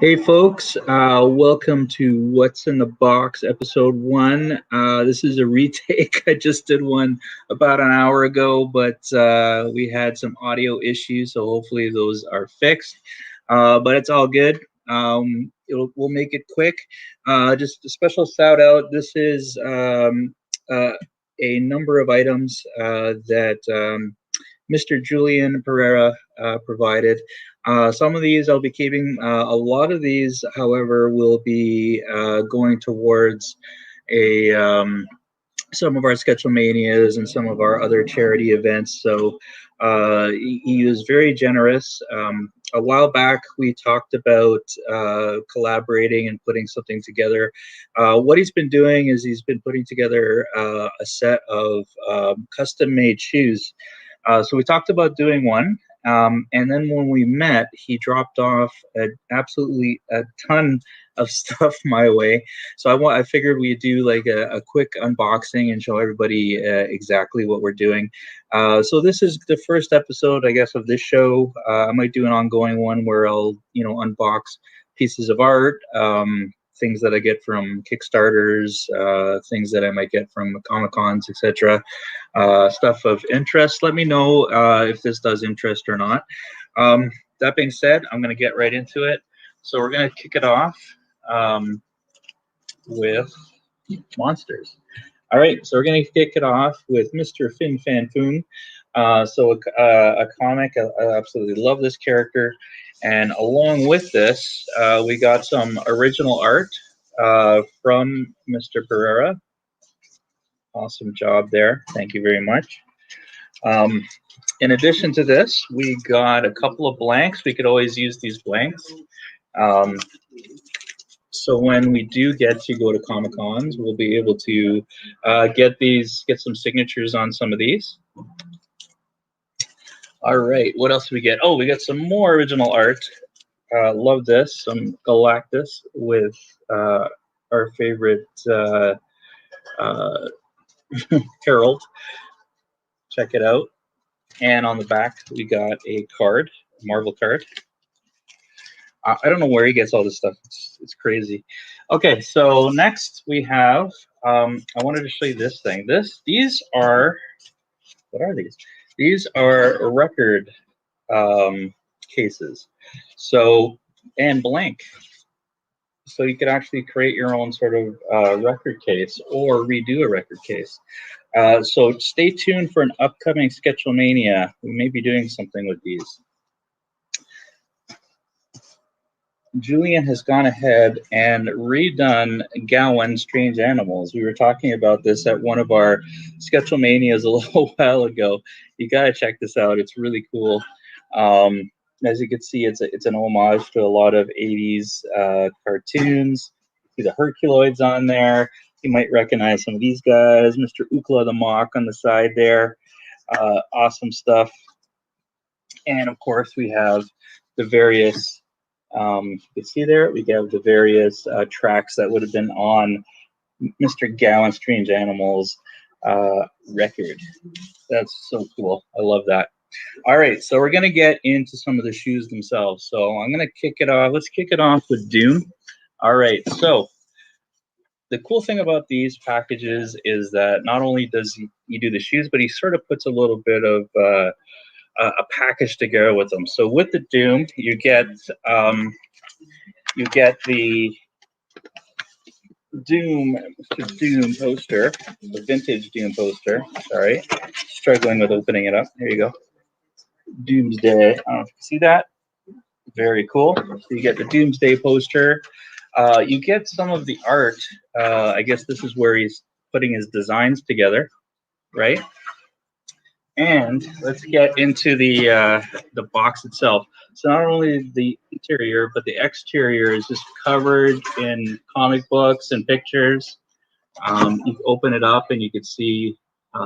Hey folks, welcome to What's in the Box episode 1. This is a retake. I just did one about an hour ago, but we had some audio issues, so hopefully those are fixed. But it's all good. We'll make it quick. Just a special shout out. This is a number of items that Mr. Julian Pereira provided. Some of these I'll be keeping. A lot of these, however, will be going towards a some of our Sketchamanias and some of our other charity events. So he was very generous. A while back, we talked about collaborating and putting something together. What he's been doing is he's been putting together a set of custom-made shoes. So we talked about doing one. And then when we met, he dropped off absolutely a ton of stuff my way. So I figured we'd do like a quick unboxing and show everybody exactly what we're doing. So this is the first episode, I guess, of this show. I might do an ongoing one where I'll, unbox pieces of art, things that I get from Kickstarters, things that I might get from Comic-Cons, etc. Stuff of interest. Let me know if this does interest or not. That being said, I'm going to get right into it. So we're going to kick it off with monsters. All right, so we're going to kick it off with Mr. Fin Fan Foon. So a comic, I absolutely love this character. And along with this, we got some original art from Mr. Pereira. Awesome job there. Thank you very much. In addition to this, we got a couple of blanks. We could always use these blanks. So when we do get to go to Comic-Cons, we'll be able to get some signatures on some of these. All right, what else do we get? Oh, we got some more original art. Love this, some Galactus with our favorite Harold. Check it out. And on the back, we got a card, a Marvel card. I don't know where he gets all this stuff. It's crazy. Okay, so next we have, I wanted to show you this thing. These are, what are these? These are record cases. So, and blank. So you could actually create your own sort of record case or redo a record case. So stay tuned for an upcoming Sketchamania. We may be doing something with these. Julian has gone ahead and redone Gowan's Strange Animals. We were talking about this at one of our Sketchamanias a little while ago. You gotta check this out. It's really cool. As you can see, it's an homage to a lot of 80s cartoons. See the Herculoids on there. You might recognize some of these guys. Mr. Ookla the Mock on the side there. Awesome stuff. And of course, we have the various, you can see there, we have the various tracks that would have been on Mr. Gowan's Strange Animals record. That's so cool. I love that. All right, so we're going to get into some of the shoes themselves. So I'm going to kick it off. Let's kick it off with Doom. All right, so the cool thing about these packages is that not only does he do the shoes, but he sort of puts a little bit of a package to go with them. So with the Doom, you get the Doom poster, the vintage Doom poster. Sorry, struggling with opening it up. Here you go. Doomsday. I don't know if you can see that. Very cool. So you get the Doomsday poster. You get some of the art. I guess this is where he's putting his designs together, right? And let's get into the box itself. So not only the interior, but the exterior is just covered in comic books and pictures. You open it up and you can see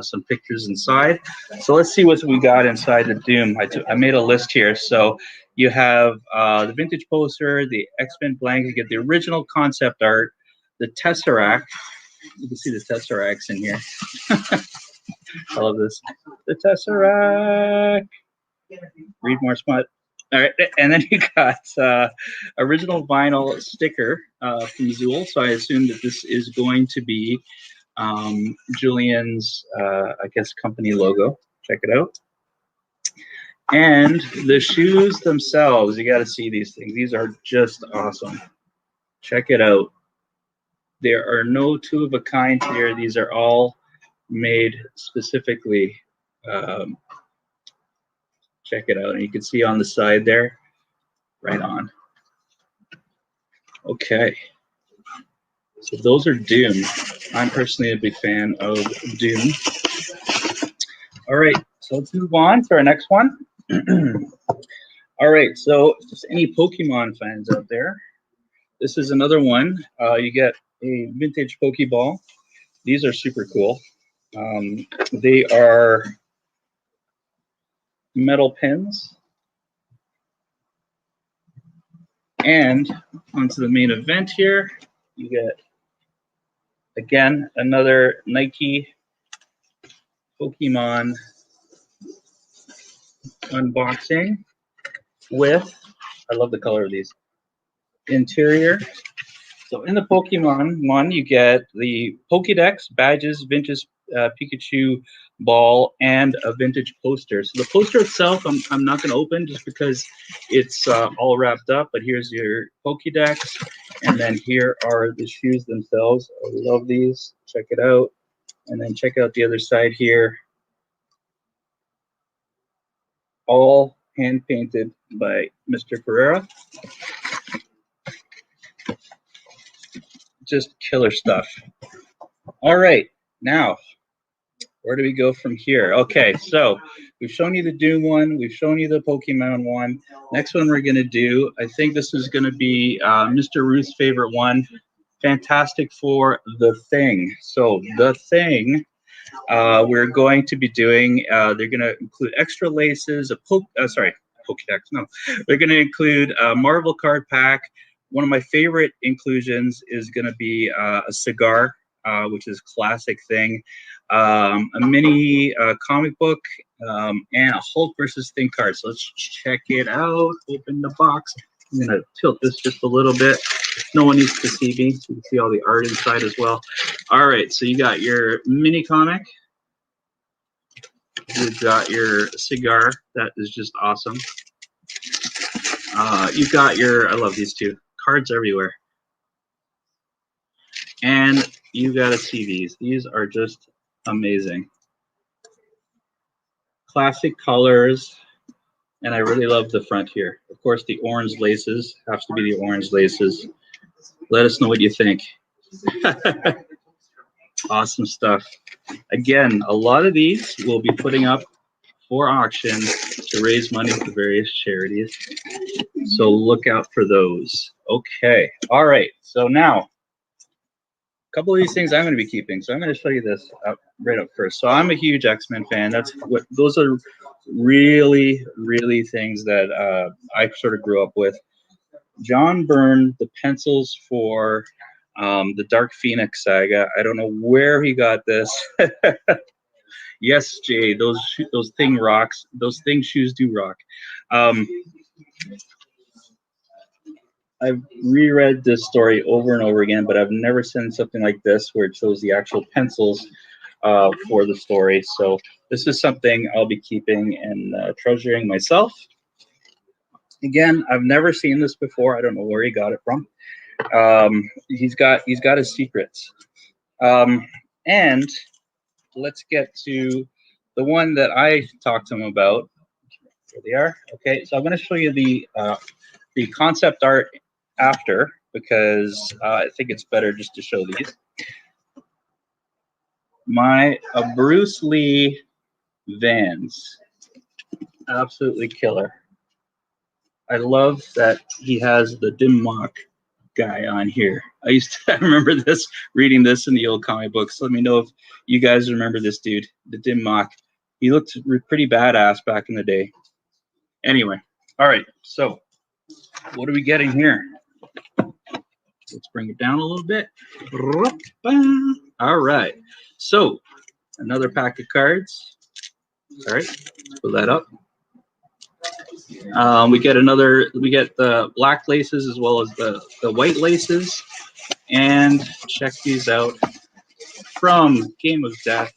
some pictures inside. So let's see what we got inside the Doom. I made a list here. So you have the vintage poster, the X-Men blank. You get the original concept art, the Tesseract. You can see the Tesseracts in here. I love this. The Tesseract. Read more smut. All right, and then you got original vinyl sticker from Zool. So I assume that this is going to be Julian's, I guess, company logo. Check it out. And the shoes themselves, you got to see these things. These are just awesome. Check it out. There are no two of a kind here. These are all made specifically. Check it out. And you can see on the side there, right on. Okay. So those are Doom. I'm personally a big fan of Doom. All right, so let's move on to our next one. All right, so just any Pokemon fans out there, this is another one. You get a vintage Pokeball. These are super cool. They are metal pins. And onto the main event here, you get, again, another Nike Pokemon unboxing with, I love the color of these, interior. So in the Pokemon one, you get the Pokédex, badges, vintage Pikachu ball, and a vintage poster. So the poster itself, I'm not going to open just because it's all wrapped up. But here's your Pokédex, and then here are the shoes themselves. I love these. Check it out. And then check out the other side here. All hand painted by Mr. Pereira. Just killer stuff. All right, now where do we go from here? Okay, so we've shown you the Doom one, we've shown you the Pokemon one. Next one we're gonna do, I think this is gonna be Mr. Ruth's favorite one, Fantastic Four, The Thing. So The Thing, we're going to be doing, they're gonna include extra laces, Pokedex, no. They're gonna include a Marvel card pack. One of my favorite inclusions is gonna be a cigar, which is classic Thing, a mini comic book, and a Hulk versus Thing card. So let's check it out. Open the box. I'm gonna tilt this just a little bit. No one needs to see me, so you can see all the art inside as well. All right, so you got your mini comic. You've got your cigar. That is just awesome. You've got your, I love these two, cards everywhere. And you got to see these. These are just amazing. Classic colors. And I really love the front here. Of course, the orange laces. Has to be the orange laces. Let us know what you think. Awesome stuff. Again, a lot of these we'll be putting up for auction to raise money for various charities. So look out for those. Okay. All right. So now, a couple of these things I'm going to be keeping. So I'm going to show you this right up first. So I'm a huge X-Men fan. Those are really, really things that I sort of grew up with. John Byrne, the pencils for the Dark Phoenix saga. I don't know where he got this. Yes, Jay, those Thing rocks. Those Thing shoes do rock. I've reread this story over and over again, but I've never seen something like this where it shows the actual pencils for the story. So this is something I'll be keeping and treasuring myself. Again, I've never seen this before. I don't know where he got it from. He's got his secrets. And let's get to the one that I talked to him about. Here they are. Okay, so I'm going to show you the concept art after, because I think it's better just to show these. My Bruce Lee Vans, absolutely killer. I love that he has the Dim Mak guy on here. I remember this, reading this in the old comic books. Let me know if you guys remember this dude, the Dim Mak. He looked pretty badass back in the day. Anyway, all right, so what are we getting here? Let's bring it down a little bit. All right, so another pack of cards. All right, let's pull that up. We get the black laces as well as the white laces. And check these out from Game of Death,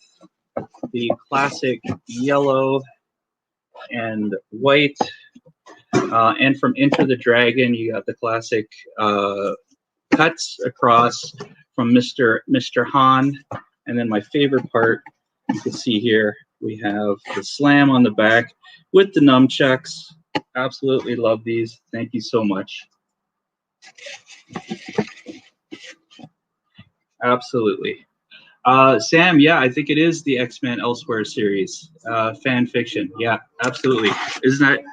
the classic yellow and white. And from Enter the Dragon, you got the classic cuts across from Mr. Han. And then my favorite part, you can see here, we have the slam on the back with the nunchucks. Absolutely love these. Thank you so much. Absolutely. Sam, yeah, I think it is the XMen Elsewhere series, fan fiction. Yeah, absolutely.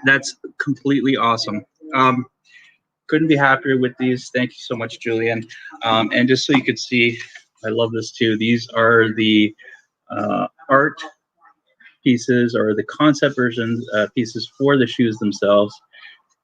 That's completely awesome. Couldn't be happier with these. Thank you so much, Julian. And just so you could see, I love this too. These are the art pieces or the concept version pieces for the shoes themselves.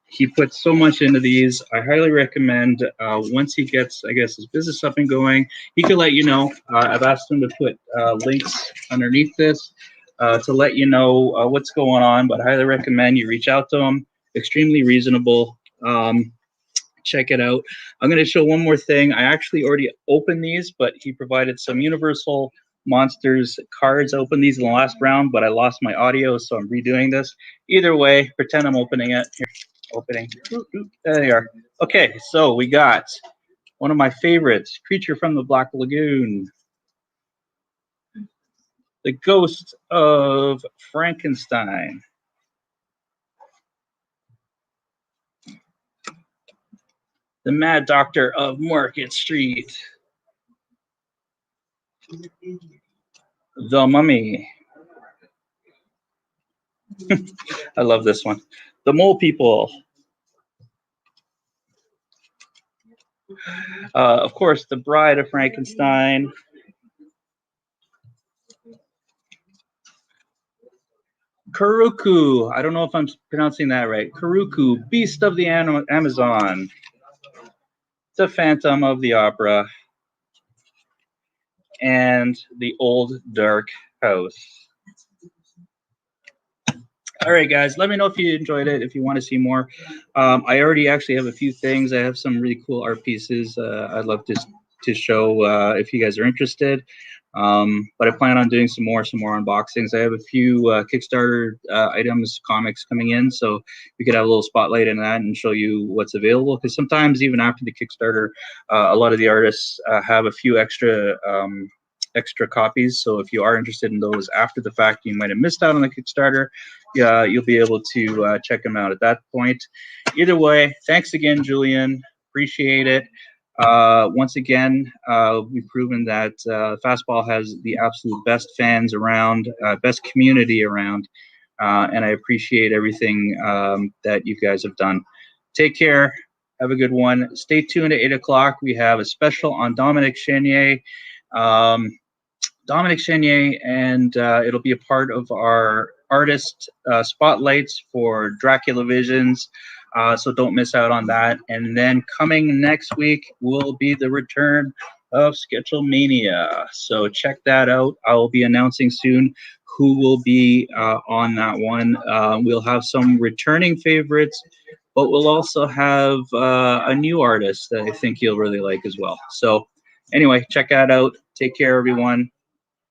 He puts so much into these. I highly recommend once he gets, I guess, his business up and going, he could let you know. I've asked him to put links underneath this to let you know what's going on, but I highly recommend you reach out to him. Extremely reasonable. Check it out. I'm going to show one more thing. I actually already opened these, but he provided some Universal Monsters cards. I opened these in the last round, but I lost my audio, so I'm redoing this. Either way, pretend I'm opening it. Here, opening. There they are. Okay, so we got one of my favorites, Creature from the Black Lagoon. The Ghost of Frankenstein. The Mad Doctor of Market Street. The Mummy. I love this one. The Mole People. Of course, The Bride of Frankenstein. Kuruku. I don't know if I'm pronouncing that right. Kuruku, Beast of the Amazon. The Phantom of the Opera. And The Old Dark House. All right, guys, let me know if you enjoyed it, if you want to see more. I already actually have a few things. I have some really cool art pieces I'd love to show if you guys are interested. But I plan on doing some more unboxings. I have a few Kickstarter items, comics coming in, so we could have a little spotlight in that and show you what's available. Because sometimes even after the Kickstarter, a lot of the artists have a few extra copies. So if you are interested in those after the fact, you might have missed out on the Kickstarter. Yeah, you'll be able to check them out at that point. Either way, thanks again, Julian. Appreciate it. Once again, we've proven that Fastball has the absolute best fans around, best community around, and I appreciate everything that you guys have done. Take care. Have a good one. Stay tuned at 8 o'clock. We have a special on Dominic Chenier. And it'll be a part of our artist spotlights for Dracula Visions. So don't miss out on that. And then coming next week will be the return of Sketchelmania. So check that out. I will be announcing soon who will be on that one. We'll have some returning favorites, but we'll also have a new artist that I think you'll really like as well. So anyway, check that out. Take care, everyone.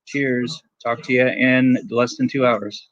Cheers. Talk to you in less than 2 hours.